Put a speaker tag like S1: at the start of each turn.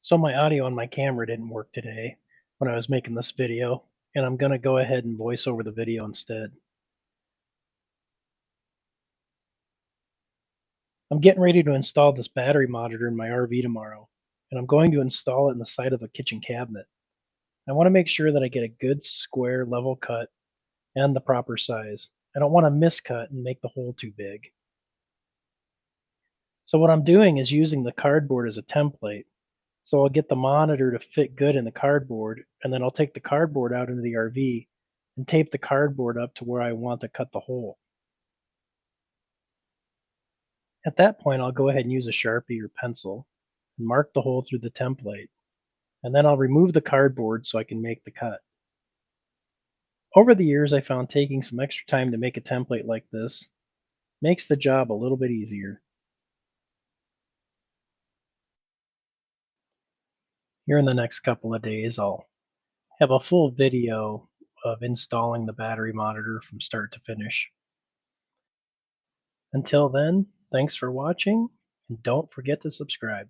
S1: So my audio on my camera didn't work today when I was making this video, and I'm going to go ahead and voice over the video instead. I'm getting ready to install this battery monitor in my RV tomorrow, and I'm going to install it in the side of a kitchen cabinet. I want to make sure that I get a good square level cut and the proper size. I don't want to miscut and make the hole too big. So what I'm doing is using the cardboard as a template. So I'll get the monitor to fit good in the cardboard, and then I'll take the cardboard out into the RV and tape the cardboard up to where I want to cut the hole. At that point, I'll go ahead and use a Sharpie or pencil and mark the hole through the template, and then I'll remove the cardboard so I can make the cut. Over the years, I found taking some extra time to make a template like this makes the job a little bit easier. Here in the next couple of days, I'll have a full video of installing the battery monitor from start to finish. Until then, thanks for watching, and don't forget to subscribe.